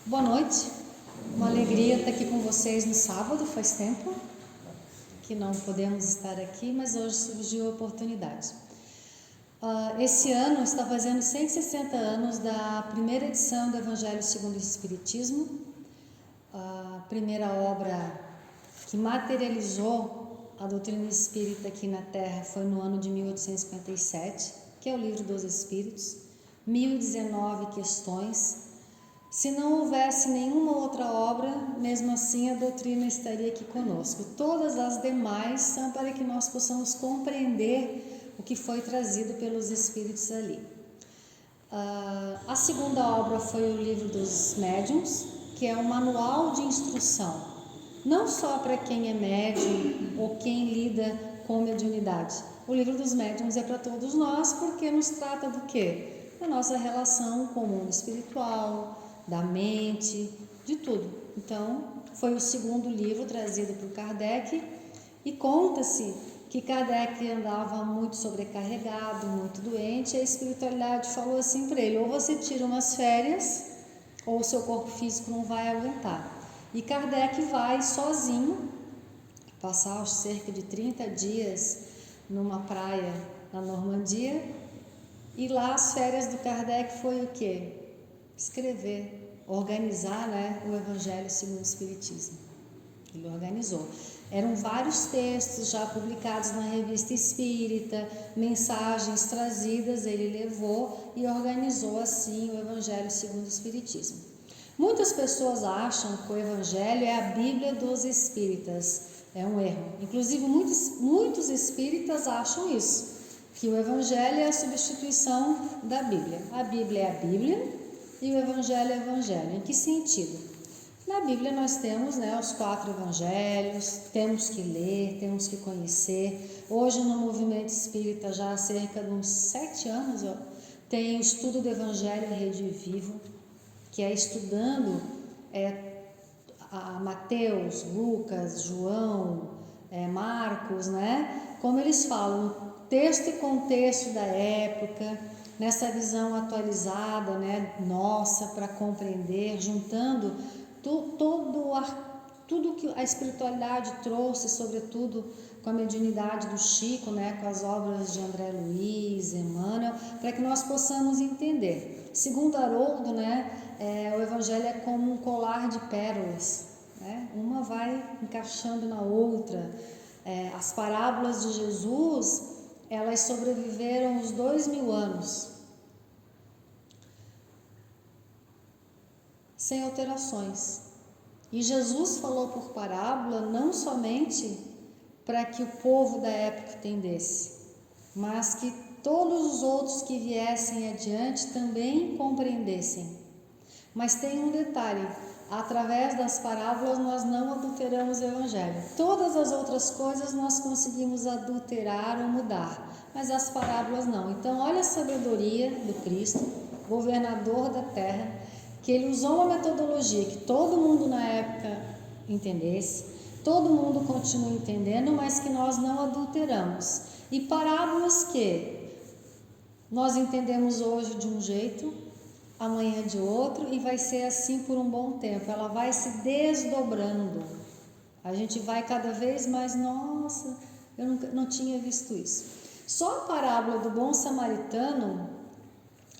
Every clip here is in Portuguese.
Boa noite, uma alegria estar aqui com vocês no sábado, faz tempo que não podemos estar aqui, mas hoje surgiu a oportunidade. Esse ano está fazendo 160 anos da primeira edição do Evangelho segundo o Espiritismo, a primeira obra que materializou a doutrina espírita aqui na Terra foi no ano de 1857, que é o Livro dos Espíritos, 1019 questões. Se não houvesse nenhuma outra obra, mesmo assim a doutrina estaria aqui conosco. Todas as demais são para que nós possamos compreender o que foi trazido pelos Espíritos ali. A segunda obra foi o Livro dos Médiuns, que é um manual de instrução, não só para quem é médium ou quem lida com mediunidade. O Livro dos Médiuns é para todos nós, porque nos trata do quê? Da nossa relação com o mundo espiritual, da mente, de tudo. Então, foi o segundo livro trazido por Kardec e conta-se que Kardec andava muito sobrecarregado, muito doente, e a espiritualidade falou assim para ele: ou você tira umas férias, ou o seu corpo físico não vai aguentar. E Kardec vai sozinho, passar cerca de 30 dias numa praia na Normandia, e lá as férias do Kardec foi o quê? Escrever, organizar, o Evangelho segundo o Espiritismo. Ele organizou. Eram vários textos já publicados na Revista Espírita, mensagens trazidas, ele levou e organizou assim o Evangelho segundo o Espiritismo. Muitas pessoas acham que o Evangelho é a Bíblia dos Espíritas. É um erro. Inclusive muitos espíritas acham isso, que o Evangelho é a substituição da Bíblia. A Bíblia é a Bíblia e o Evangelho é o Evangelho. Em que sentido? Na Bíblia nós temos os 4 Evangelhos, temos que ler, temos que conhecer. Hoje no movimento espírita, já há cerca de uns 7 anos, tem o estudo do Evangelho em Rede Vivo, que é estudando a Mateus, Lucas, João, Marcos, como eles falam, texto e contexto da época, nessa visão atualizada, nossa, para compreender, juntando tudo que a espiritualidade trouxe, sobretudo com a mediunidade do Chico, com as obras de André Luiz, Emmanuel, para que nós possamos entender. Segundo Haroldo, o Evangelho é como um colar de pérolas, uma vai encaixando na outra. As parábolas de Jesus, elas sobreviveram os 2000 anos, sem alterações. E Jesus falou por parábola não somente para que o povo da época entendesse, mas que todos os outros que viessem adiante também compreendessem. Mas tem um detalhe: através das parábolas nós não adulteramos o Evangelho. Todas as outras coisas nós conseguimos adulterar ou mudar, mas as parábolas não. Então olha a sabedoria do Cristo, governador da terra, que ele usou uma metodologia que todo mundo na época entendesse, todo mundo continua entendendo, mas que nós não adulteramos. E parábolas que nós entendemos hoje de um jeito, amanhã de outro, e vai ser assim por um bom tempo. Ela vai se desdobrando. A gente vai cada vez mais, nossa, eu não tinha visto isso. Só a parábola do bom samaritano,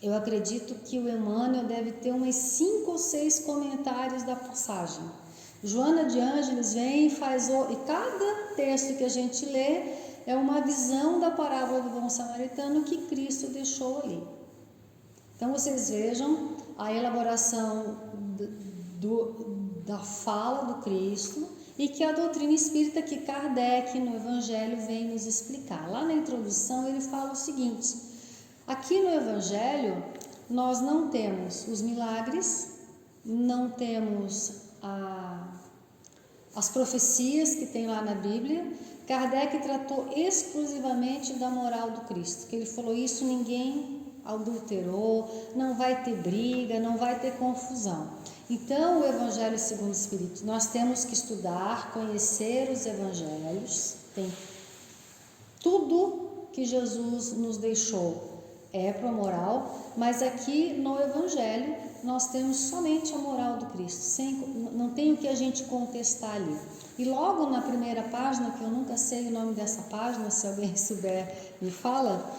eu acredito que o Emmanuel deve ter umas 5 ou 6 comentários da passagem. Joana de Ângeles vem e faz e cada texto que a gente lê é uma visão da parábola do bom samaritano que Cristo deixou ali. Então vocês vejam a elaboração da fala do Cristo, e que a doutrina espírita que Kardec no Evangelho vem nos explicar. Lá na introdução ele fala o seguinte: aqui no Evangelho nós não temos os milagres, não temos as profecias que tem lá na Bíblia. Kardec tratou exclusivamente da moral do Cristo, que ele falou: isso ninguém adulterou, não vai ter briga, não vai ter confusão. Então o Evangelho segundo o Espírito, nós temos que estudar, conhecer os Evangelhos, tem tudo que Jesus nos deixou é para a moral, mas aqui no Evangelho nós temos somente a moral do Cristo, não tem o que a gente contestar ali. E logo na primeira página, que eu nunca sei o nome dessa página, se alguém souber me fala,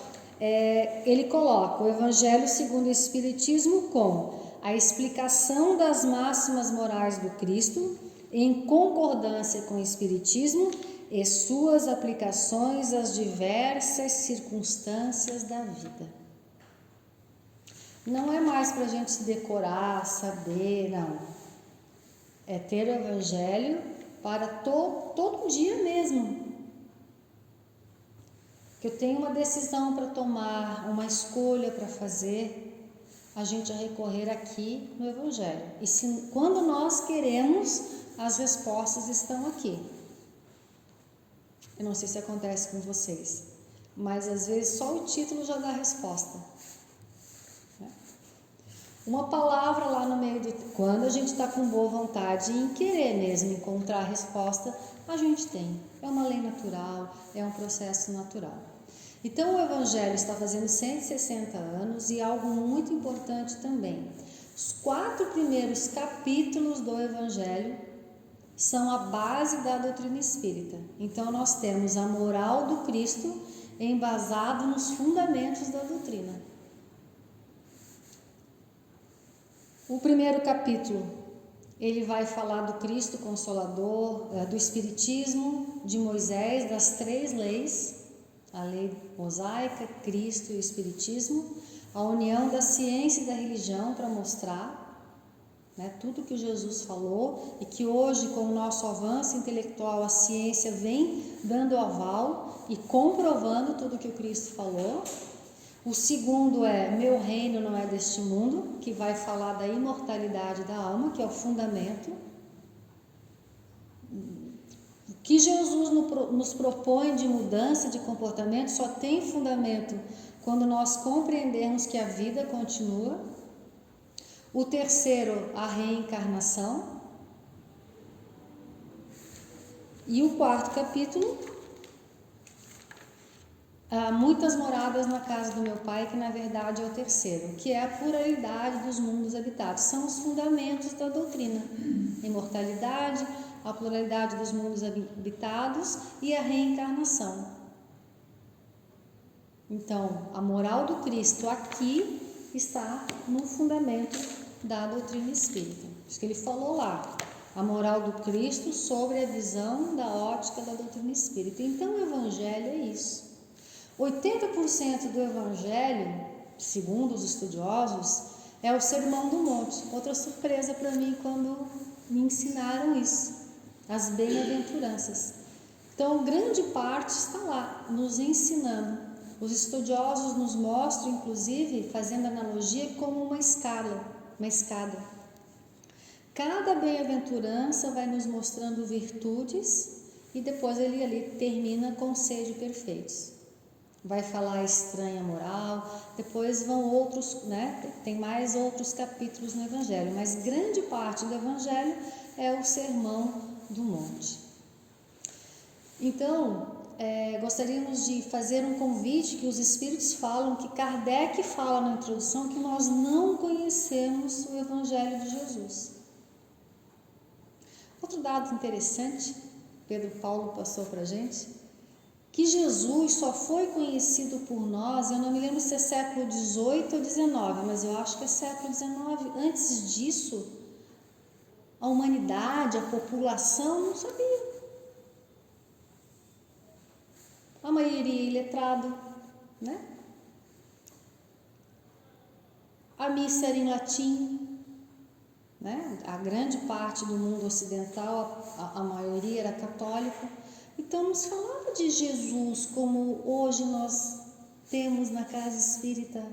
ele coloca o Evangelho segundo o Espiritismo com a explicação das máximas morais do Cristo em concordância com o Espiritismo e suas aplicações às diversas circunstâncias da vida. Não é mais para a gente se decorar, saber, não. É ter o Evangelho para todo dia mesmo. Que eu tenho uma decisão para tomar, uma escolha para fazer, a gente vai recorrer aqui no Evangelho. E quando nós queremos, as respostas estão aqui. Eu não sei se acontece com vocês, mas às vezes só o título já dá a resposta. Uma palavra lá no meio quando a gente está com boa vontade e em querer mesmo encontrar a resposta, a gente tem. É uma lei natural, é um processo natural. Então o Evangelho está fazendo 160 anos e algo muito importante também. Os 4 primeiros capítulos do Evangelho são a base da doutrina espírita. Então nós temos a moral do Cristo embasado nos fundamentos da doutrina. O primeiro capítulo, ele vai falar do Cristo Consolador, do Espiritismo, de Moisés, das 3 leis, a lei mosaica, Cristo e o Espiritismo, a união da ciência e da religião para mostrar tudo que Jesus falou e que hoje, com o nosso avanço intelectual, a ciência vem dando aval e comprovando tudo que o Cristo falou. O segundo é Meu Reino Não É Deste Mundo, que vai falar da imortalidade da alma, que é o fundamento. O que Jesus nos propõe de mudança de comportamento só tem fundamento quando nós compreendermos que a vida continua. O terceiro, a reencarnação. E o 4º capítulo, há muitas moradas na casa do meu pai, que na verdade é o terceiro, que é a pluralidade dos mundos habitados. São os fundamentos da doutrina. A imortalidade, a pluralidade dos mundos habitados e a reencarnação. Então, a moral do Cristo aqui está no fundamento da doutrina espírita. Isso que ele falou lá. A moral do Cristo sobre a visão da ótica da doutrina espírita. Então, o Evangelho é isso. 80% do Evangelho, segundo os estudiosos, é o Sermão do Monte. Outra surpresa para mim quando me ensinaram isso, as bem-aventuranças. Então, grande parte está lá, nos ensinando. Os estudiosos nos mostram, inclusive, fazendo analogia, como uma escada. Cada bem-aventurança vai nos mostrando virtudes e depois ele ali termina com sede perfeitos. Vai falar a estranha moral, depois vão outros, tem mais outros capítulos no Evangelho, mas grande parte do Evangelho é o Sermão do Monte. Então, gostaríamos de fazer um convite que os Espíritos falam, que Kardec fala na introdução, que nós não conhecemos o Evangelho de Jesus. Outro dado interessante, Pedro Paulo passou para a gente, que Jesus só foi conhecido por nós, eu não me lembro se é século XVIII ou XIX, mas eu acho que é século XIX. Antes disso, a humanidade, a população não sabia. A maioria iletrado, A missa era em latim, A grande parte do mundo ocidental, a maioria era católica. Então, nos falava de Jesus como hoje nós temos na casa espírita.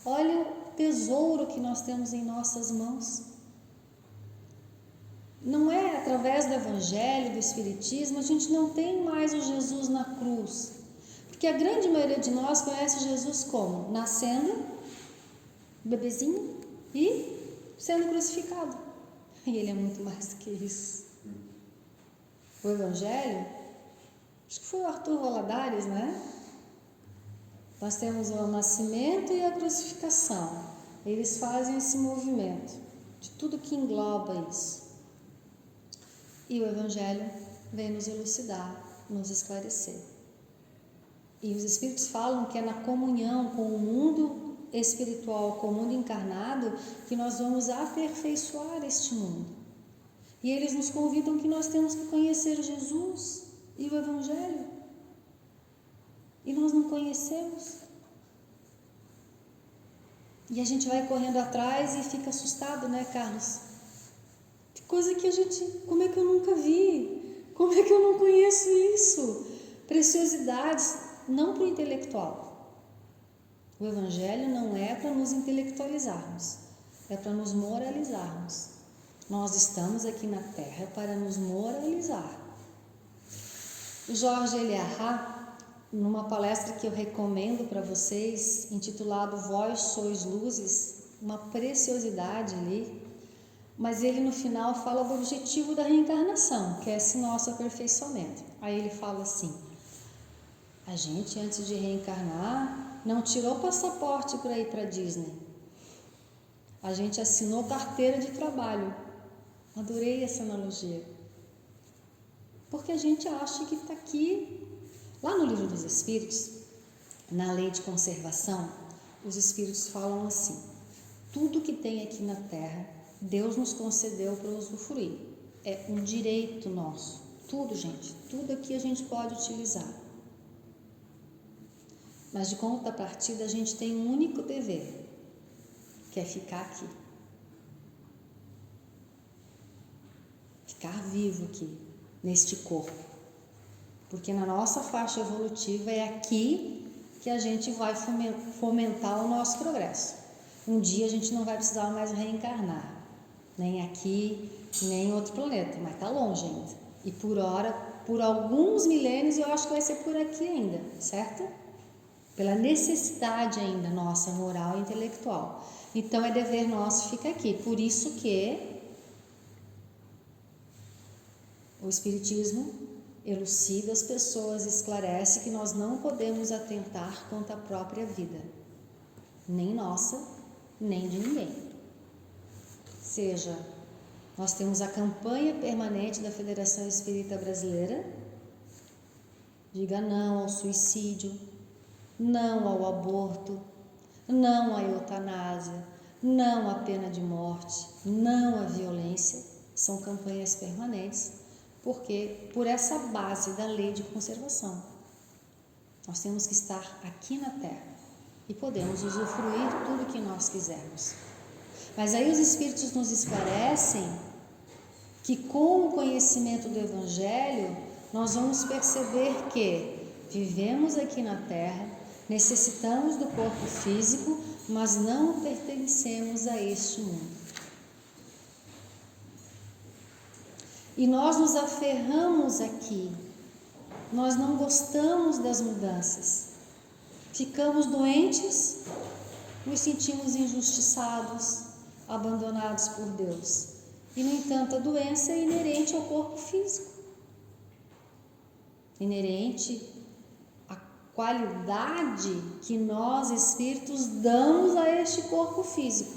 Olha o tesouro que nós temos em nossas mãos. Não é através do Evangelho, do Espiritismo, a gente não tem mais o Jesus na cruz. Porque a grande maioria de nós conhece Jesus como? Nascendo, bebezinho e sendo crucificado. E ele é muito mais do que isso. O Evangelho, acho que foi o Arthur Valadares, Nós temos o nascimento e a crucificação. eles fazem esse movimento de tudo que engloba isso. E o Evangelho vem nos elucidar, nos esclarecer. E os Espíritos falam que é na comunhão com o mundo espiritual, com o mundo encarnado, que nós vamos aperfeiçoar este mundo. E eles nos convidam que nós temos que conhecer Jesus e o Evangelho. E nós não conhecemos. E a gente vai correndo atrás e fica assustado, né, Carlos? Que coisa que como é que eu nunca vi? Como é que eu não conheço isso? Preciosidades, não para o intelectual. O Evangelho não é para nos intelectualizarmos, é para nos moralizarmos. Nós estamos aqui na Terra para nos moralizar. O Jorge Eliahá, numa palestra que eu recomendo para vocês, intitulado Vós Sois Luzes, uma preciosidade ali, mas ele no final fala do objetivo da reencarnação, que é esse nosso aperfeiçoamento. Aí ele fala assim: a gente, antes de reencarnar, não tirou passaporte para ir para Disney. A gente assinou carteira de trabalho. Adorei essa analogia. Porque a gente acha que está aqui. Lá no Livro dos Espíritos, na lei de conservação, os Espíritos falam assim: tudo que tem aqui na Terra, Deus nos concedeu para usufruir. É um direito nosso. Tudo, gente. Tudo aqui a gente pode utilizar. Mas de contrapartida, a gente tem um único dever, que é ficar aqui. Ficar vivo aqui, neste corpo. Porque na nossa faixa evolutiva é aqui que a gente vai fomentar o nosso progresso. Um dia a gente não vai precisar mais reencarnar, nem aqui, nem em outro planeta, mas está longe ainda. E por alguns milênios, eu acho que vai ser por aqui ainda, certo? Pela necessidade ainda nossa, moral e intelectual. Então é dever nosso ficar aqui. Por isso que o Espiritismo elucida as pessoas, esclarece que nós não podemos atentar contra a própria vida, nem nossa, nem de ninguém. Seja, nós temos a campanha permanente da Federação Espírita Brasileira: diga não ao suicídio, não ao aborto, não à eutanásia, não à pena de morte, não à violência. São campanhas permanentes, porque por essa base da lei de conservação, nós temos que estar aqui na Terra e podemos usufruir tudo que nós quisermos. Mas aí os Espíritos nos esclarecem que com o conhecimento do Evangelho, nós vamos perceber que vivemos aqui na Terra, necessitamos do corpo físico, mas não pertencemos a este mundo. E nós nos aferramos aqui, nós não gostamos das mudanças, ficamos doentes, nos sentimos injustiçados, abandonados por Deus. E, no entanto, a doença é inerente ao corpo físico, inerente à qualidade que nós, espíritos, damos a este corpo físico,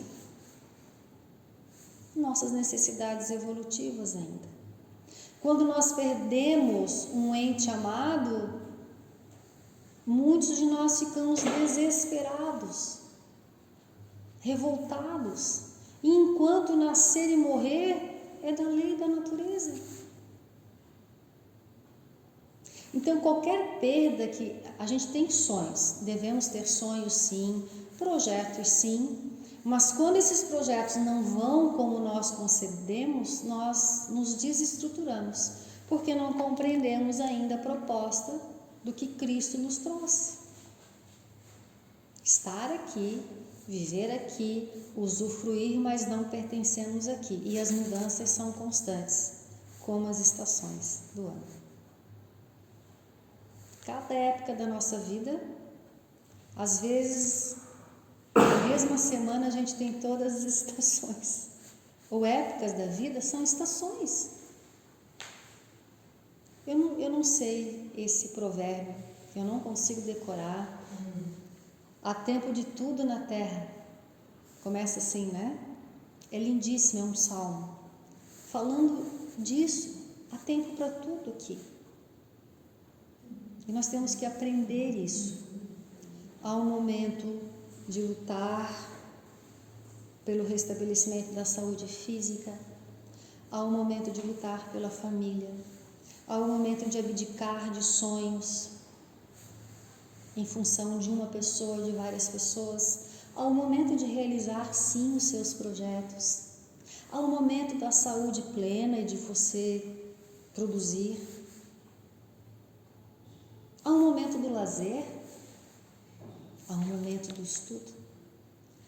nossas necessidades evolutivas ainda. Quando nós perdemos um ente amado, muitos de nós ficamos desesperados, revoltados. E enquanto nascer e morrer é da lei da natureza. Então, qualquer perda que a gente tem sonhos, devemos ter sonhos sim, projetos sim, mas quando esses projetos não vão como nós concebemos, nós nos desestruturamos, porque não compreendemos ainda a proposta do que Cristo nos trouxe. Estar aqui, viver aqui, usufruir, mas não pertencemos aqui. E as mudanças são constantes, como as estações do ano. Cada época da nossa vida, às vezes, na mesma semana a gente tem todas as estações. Ou épocas da vida são estações. Eu não sei esse provérbio, eu não consigo decorar. Há tempo de tudo na terra. Começa assim, né? É lindíssimo, é um salmo. Falando disso, há tempo para tudo aqui. E nós temos que aprender isso. Há um momento de lutar pelo restabelecimento da saúde física. Há um momento de lutar pela família. Há um momento de abdicar de sonhos em função de uma pessoa, de várias pessoas. Há um momento de realizar, sim, os seus projetos. Há um momento da saúde plena e de você produzir. Há um momento do lazer. Há um momento do estudo.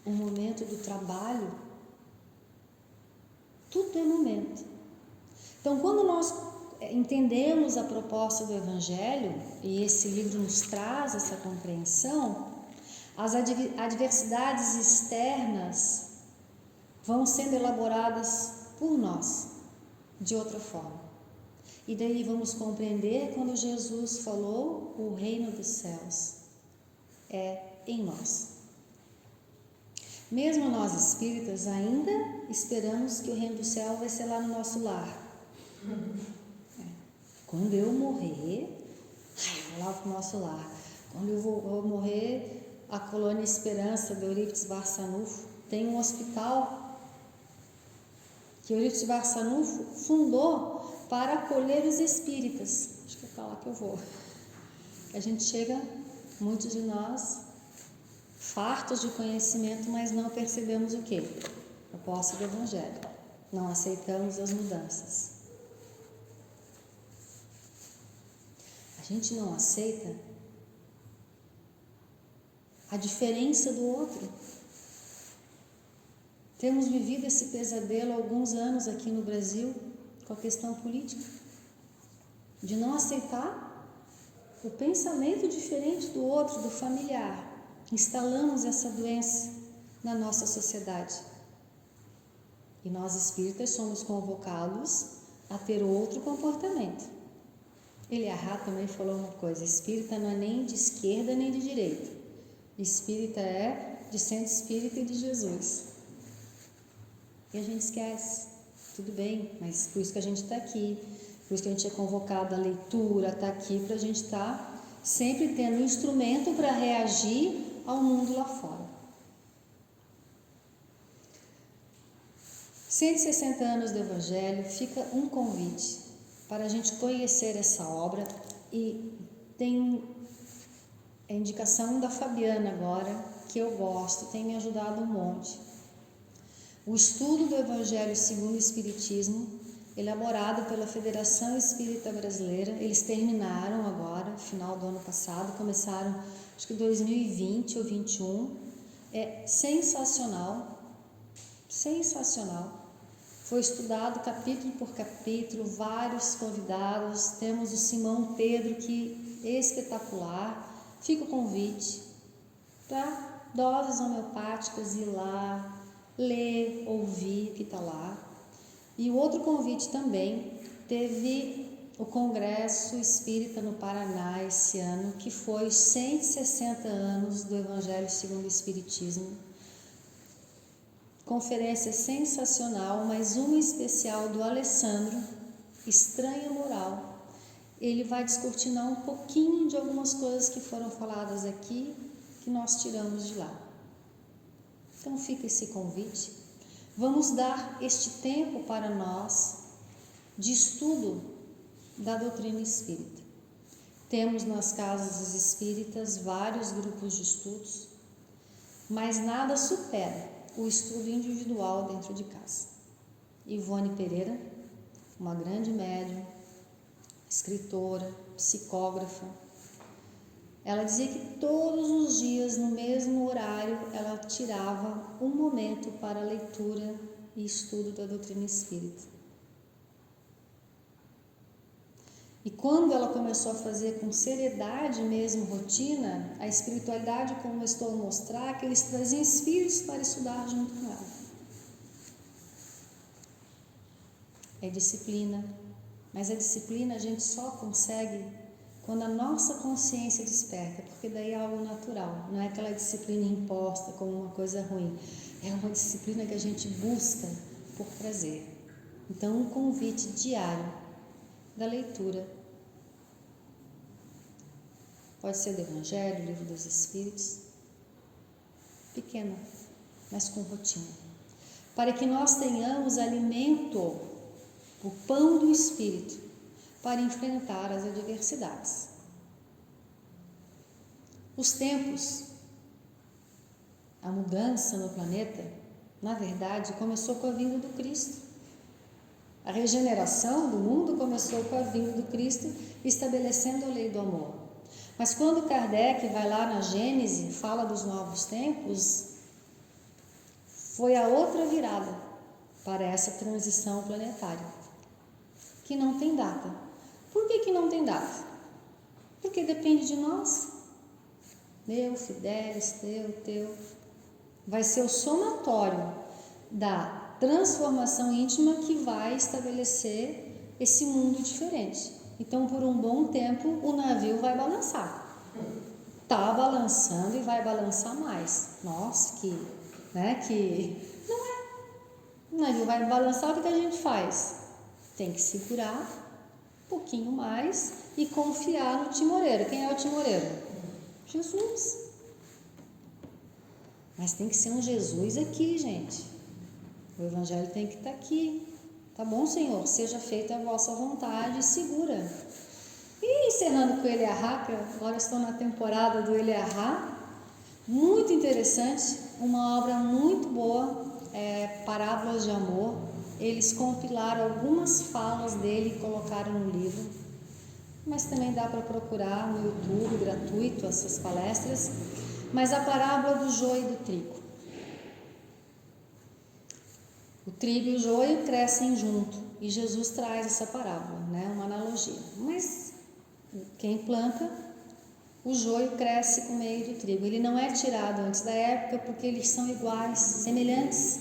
Um momento do trabalho. Tudo é momento. Então, quando nós entendemos a proposta do Evangelho, e esse livro nos traz essa compreensão, as adversidades externas vão sendo elaboradas por nós, de outra forma. E daí vamos compreender quando Jesus falou, o reino dos céus é em nós. Mesmo nós espíritas ainda esperamos que o reino do céu vai ser lá no nosso lar. Quando eu morrer, eu vou lá para o nosso lar. Quando eu vou morrer, a Colônia Esperança de Eurípides Barçanufo tem um hospital que Eurípides Barçanufo fundou para acolher os espíritas. Acho que é para lá que eu vou. A gente chega, muitos de nós, fartos de conhecimento, mas não percebemos o quê? A proposta do Evangelho. Não aceitamos as mudanças. A gente não aceita a diferença do outro. Temos vivido esse pesadelo há alguns anos aqui no Brasil com a questão política, de não aceitar o pensamento diferente do outro, do familiar. Instalamos essa doença na nossa sociedade. E nós espíritas somos convocados a ter outro comportamento. Eliahá também falou uma coisa: espírita não é nem de esquerda nem de direita. Espírita é de centro espírita e de Jesus. E a gente esquece. Tudo bem, mas por isso que a gente está aqui. Por isso que a gente é convocado à leitura, está aqui para a gente estar sempre tendo um instrumento para reagir ao mundo lá fora. 160 anos do Evangelho, fica um convite para a gente conhecer essa obra, e tem a indicação da Fabiana agora, que eu gosto, tem me ajudado um monte. O estudo do Evangelho segundo o Espiritismo, elaborado pela Federação Espírita Brasileira, eles terminaram agora, final do ano passado, começaram, acho que 2020 ou 2021, é sensacional, sensacional. Foi estudado capítulo por capítulo, vários convidados, temos o Simão Pedro, que é espetacular. Fica o convite para doses homeopáticas, ir lá, ler, ouvir o que está lá. E o outro convite também, teve o Congresso Espírita no Paraná esse ano, que foi os 160 anos do Evangelho segundo o Espiritismo. Conferência sensacional, mas uma especial do Alessandro, Estranha Moral. Ele vai descortinar um pouquinho de algumas coisas que foram faladas aqui, que nós tiramos de lá. Então fica esse convite. Vamos dar este tempo para nós de estudo da doutrina espírita. Temos nas casas espíritas vários grupos de estudos, mas nada supera o estudo individual dentro de casa. Ivone Pereira, uma grande médium, escritora, psicógrafa, ela dizia que todos os dias, no mesmo horário, ela tirava um momento para a leitura e estudo da doutrina espírita. E quando ela começou a fazer com seriedade mesmo, rotina, a espiritualidade começou a mostrar que eles traziam espíritos para estudar junto com ela. É disciplina, mas a disciplina a gente só consegue quando a nossa consciência desperta, porque daí é algo natural, não é aquela disciplina imposta como uma coisa ruim, é uma disciplina que a gente busca por prazer. Então, um convite diário da leitura. Pode ser do Evangelho, Livro dos Espíritos, pequena, mas com rotina, para que nós tenhamos alimento, o pão do Espírito, para enfrentar as adversidades. Os tempos, a mudança no planeta, na verdade, começou com a vinda do Cristo. A regeneração do mundo começou com a vinda do Cristo, estabelecendo a lei do amor. Mas quando Kardec vai lá na Gênese, fala dos novos tempos, foi a outra virada para essa transição planetária, que não tem data. Por que não tem data? Porque depende de nós. Meu, Fidelis, teu. Vai ser o somatório da transformação íntima que vai estabelecer esse mundo diferente. Então, por um bom tempo, o navio vai balançar. Está balançando e vai balançar mais. Nossa, que não é. O navio vai balançar, o que a gente faz? Tem que segurar um pouquinho mais e confiar no timoreiro. Quem é o timoreiro? Jesus. Mas tem que ser um Jesus aqui, gente. O Evangelho tem que estar aqui. Tá bom, Senhor? Seja feita a vossa vontade, segura. E encerrando com o Eliahá, que agora estou na temporada do Eliahá, muito interessante, uma obra muito boa, Parábolas de Amor. Eles compilaram algumas falas dele e colocaram no livro, mas também dá para procurar no YouTube, gratuito, essas palestras. Mas a parábola do joio e do trigo. O trigo e o joio crescem junto, e Jesus traz essa parábola, né? Uma analogia. Mas quem planta, o joio cresce com o meio do trigo. Ele não é tirado antes da época, porque eles são iguais, semelhantes.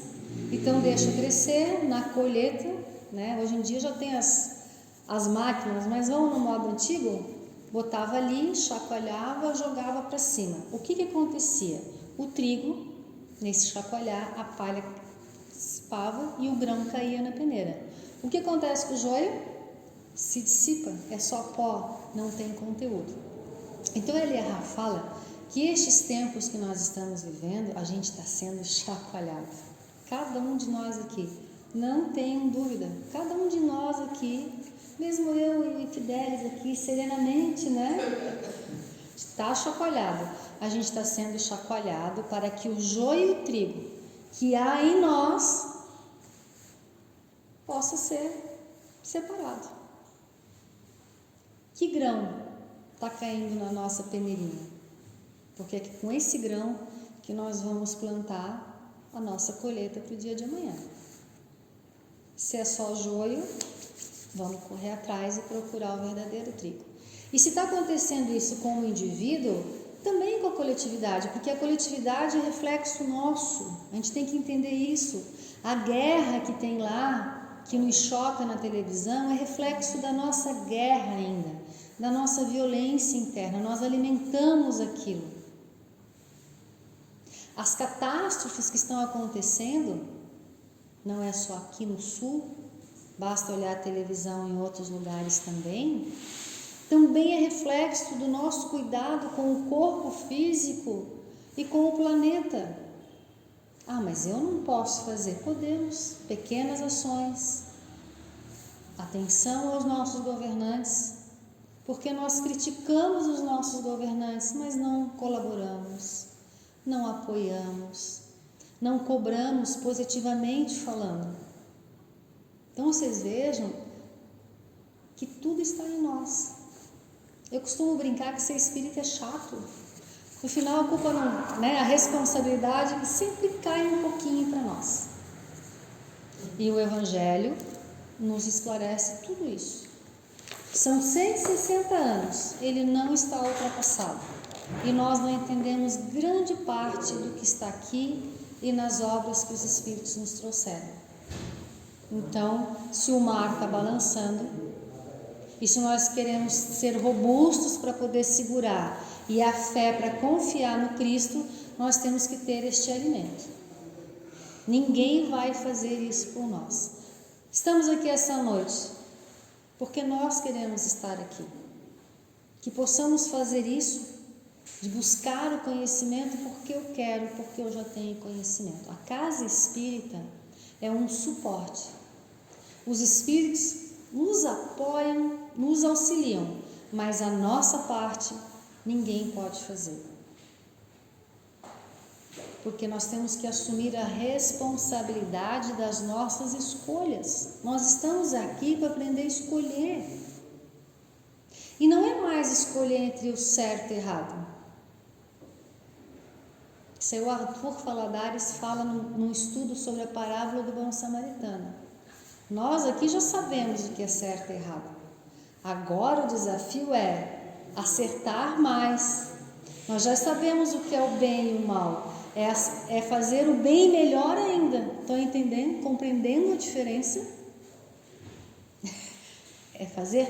Então deixa crescer na colheita, né? Hoje em dia já tem as máquinas, mas vamos no modo antigo, botava ali, chacoalhava, jogava para cima. O que acontecia? O trigo, nesse chacoalhar, a palha dissipava e o grão caía na peneira. O que acontece com o joio? Se dissipa, é só pó, não tem conteúdo. Então Eliahá fala que estes tempos que nós estamos vivendo, a gente está sendo chacoalhado. Cada um de nós aqui, não tenham dúvida, cada um de nós aqui, mesmo eu e Fidelis aqui, serenamente, né? Está chacoalhado. A gente está sendo chacoalhado para que o joio e o trigo que há em nós possa ser separado. Que grão está caindo na nossa peneirinha? Porque é com esse grão que nós vamos plantar a nossa colheita para o dia de amanhã. Se é só joio, vamos correr atrás e procurar o verdadeiro trigo. E se está acontecendo isso com o indivíduo, também com a coletividade, porque a coletividade é reflexo nosso. A gente tem que entender isso. A guerra que tem lá, que nos choca na televisão, é reflexo da nossa guerra ainda, da nossa violência interna. Nós alimentamos aquilo. As catástrofes que estão acontecendo, não é só aqui no sul, basta olhar a televisão em outros lugares também é reflexo do nosso cuidado com o corpo físico e com o planeta. Ah, mas eu não posso fazer. Podemos, pequenas ações. Atenção aos nossos governantes, porque nós criticamos os nossos governantes, mas não colaboramos, não apoiamos, não cobramos positivamente falando. Então vocês vejam que tudo está em nós. Eu costumo brincar que ser espírita é chato. No final a culpa não, né? A responsabilidade sempre cai um pouquinho para nós. E o Evangelho nos esclarece tudo isso. São 160 anos, ele não está ultrapassado. E nós não entendemos grande parte do que está aqui e nas obras que os Espíritos nos trouxeram. Então, se o mar está balançando, E se nós queremos ser robustos para poder segurar e a fé para confiar no Cristo, nós temos que ter este alimento. Ninguém vai fazer isso por nós. Estamos aqui essa noite porque nós queremos estar aqui. Que possamos fazer isso, de buscar o conhecimento porque eu quero, porque eu já tenho conhecimento. A casa espírita é um suporte. Os espíritos nos apoiam, nos auxiliam, mas a nossa parte ninguém pode fazer. Porque nós temos que assumir a responsabilidade das nossas escolhas. Nós estamos aqui para aprender a escolher. E não é mais escolher entre o certo e o errado. Seu Arthur Valadares fala num estudo sobre a parábola do bom samaritano. Nós aqui já sabemos o que é certo e errado. Agora o desafio é acertar mais. Nós já sabemos o que é o bem e o mal. É fazer o bem melhor ainda. Estão entendendo? Compreendendo a diferença? É fazer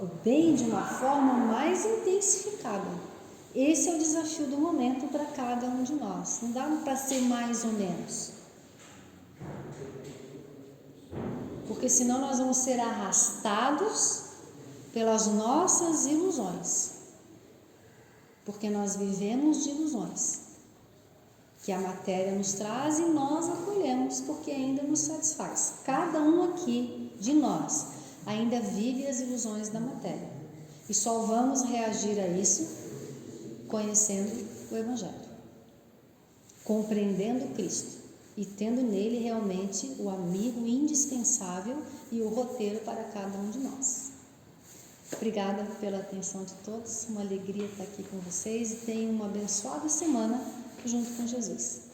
o bem de uma forma mais intensificada. Esse é o desafio do momento para cada um de nós. Não dá para ser mais ou menos. Porque senão nós vamos ser arrastados pelas nossas ilusões. Porque nós vivemos de ilusões. Que a matéria nos traz e nós acolhemos porque ainda nos satisfaz. Cada um aqui de nós ainda vive as ilusões da matéria. E só vamos reagir a isso conhecendo o Evangelho. Compreendendo Cristo. E tendo nele realmente o amigo indispensável e o roteiro para cada um de nós. Obrigada pela atenção de todos, uma alegria estar aqui com vocês e tenham uma abençoada semana junto com Jesus.